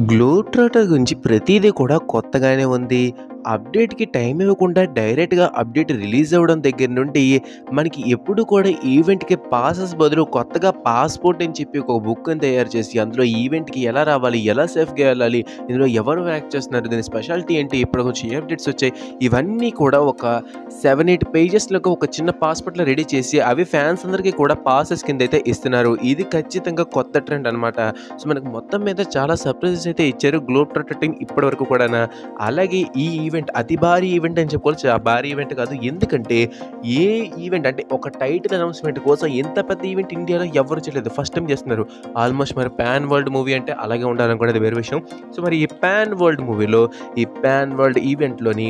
Globe trotter గురించి ప్రతీదీ కూడా కొత్తగానే ఉంది. అప్డేట్‌కి టైం ఇవ్వకుండా డైరెక్ట్‌గా అప్డేట్ రిలీజ్ అవ్వడం దగ్గర నుండి మనకి ఎప్పుడు కూడా ఈవెంట్‌కి పాసెస్ బదులు కొత్తగా పాస్‌పోర్ట్ అని చెప్పి ఒక బుక్‌ని తయారు చేసి అందులో ఈవెంట్‌కి ఎలా రావాలి? ఎలా సేఫ్‌గా ఎళ్ళాలి? ఇందులో ఎవరు యాక్ట్ చేస్తున్నారు? దీని స్పెషాలిటీ ఏంటి? ఇప్పటికొచ్చి ఏ అప్డేట్స్ వచ్చాయి? ఇవన్నీ కూడా ఒక 7, 8 పేజెస్‌లోకి ఒక చిన్న పాస్‌పోర్ట్‌లో రెడీ చేసి అవి ఫ్యాన్స్ అందరికీ కూడా పాసెస్ కిందైతే ఇస్తున్నారు. ఇది ఖచ్చితంగా కొత్త ట్రెండ్ అనమాట. సో, మనకు మొత్తం మీద చాలా సర్ప్రైజెస్ అయితే ఇచ్చారు గ్లోబ్ ట్రాటర్ టీమ్ ఇప్పటివరకు కూడానా. అలాగే ఈ ఈవెంట్ అతి భారీ ఈవెంట్ అని చెప్పుకోవచ్చు. ఆ భారీ ఈవెంట్ కాదు. ఎందుకంటే ఏ ఈవెంట్ అంటే ఒక టైటిల్ అనౌన్స్‌మెంట్ కోసం ఇంత పెద్ద ఈవెంట్ ఇండియాలో ఎవ్వరు చేయలేదు. ఫస్ట్ టైమ్ చేస్తున్నారు. ఆల్మోస్ట్ మరి పాన్ వరల్డ్ మూవీ అంటే అలాగే ఉండాలనుకునేది వేరే విషయం. సో, మరి ఈ పాన్ వరల్డ్ మూవీలో ఈ పాన్ వరల్డ్ ఈవెంట్‌లోని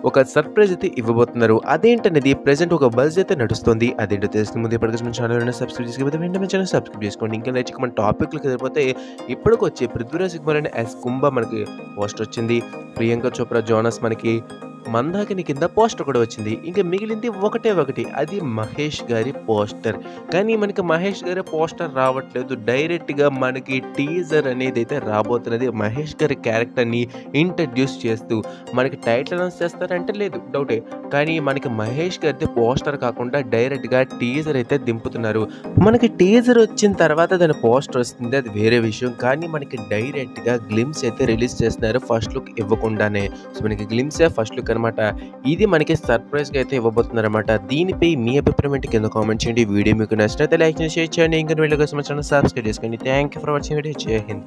ఒక సర్ప్రైజ్ అయితే ఇవ్వబోతున్నారు. అదేంటనేది ప్రెజెంట్ ఒక బజ్ అయితే నడుస్తుంది. అదేంటో తెలుసుకునే ముందు ఇప్పటికి మన ఛానల్ ఎవరైనా సబ్స్క్రైబ్ చేసుకోకపోతే వెంటనే మన ఛానల్ సబ్స్క్రైబ్ చేసుకోండి. ఇంకా నెక్స్ట్ మన టాపిక్‌లోకి వెళ్ళిపోతే ఇప్పటికొచ్చి 'పృథ్వీరాజ్ కుమార్' అండ్ ఎస్ కుంభ మనకి పోస్టర్ వచ్చింది. 'ప్రియాంక చోప్రా జోనస్' మనకి 'మందాకిని' కింద పోస్టర్ కూడా వచ్చింది. ఇంకా మిగిలింది ఒకటే ఒకటి. అది మహేష్ గారి పోస్టర్. కానీ మనకి మహేష్ గారి పోస్టర్ రావట్లేదు. డైరెక్ట్‌గా మనకి టీజర్ అనేదైతే రాబోతున్నది. మహేష్ గారి క్యారెక్టర్‌ని ఇంట్రడ్యూస్ చేస్తూ మనకి టైటిల్ అనౌన్స్ చేస్తారంటే లేదు డౌటే. కానీ మనకి మహేష్ గారిది పోస్టర్ కాకుండా డైరెక్ట్‌గా టీజర్ అయితే దింపుతున్నారు. మనకి టీజర్ వచ్చిన తర్వాత దాని పోస్టర్ వస్తుంది. అది వేరే విషయం. కానీ మనకి డైరెక్ట్‌గా గ్లిమ్స్ అయితే రిలీజ్ చేస్తున్నారు ఫస్ట్ లుక్ ఇవ్వకుండానే. సో, మనకి గ్లిమ్సే ఫస్ట్ లుక్ అనమాట. ఇది మనకి సర్ప్రైజ్‌గా అయితే ఇవ్వబోతున్నారన్నమాట. దీనిపై మీ అభిప్రాయం ఏంటి కింద కామెంట్ చేయండి. వీడియో మీకు నచ్చినట్లయితే లైక్ చేయండి, షేర్ చేయండి. ఇంకా వీడియో కోసం మన ఛానల్ సబ్స్క్రైబ్ చేసుకోండి. Thank you for watching video. జై హింద్.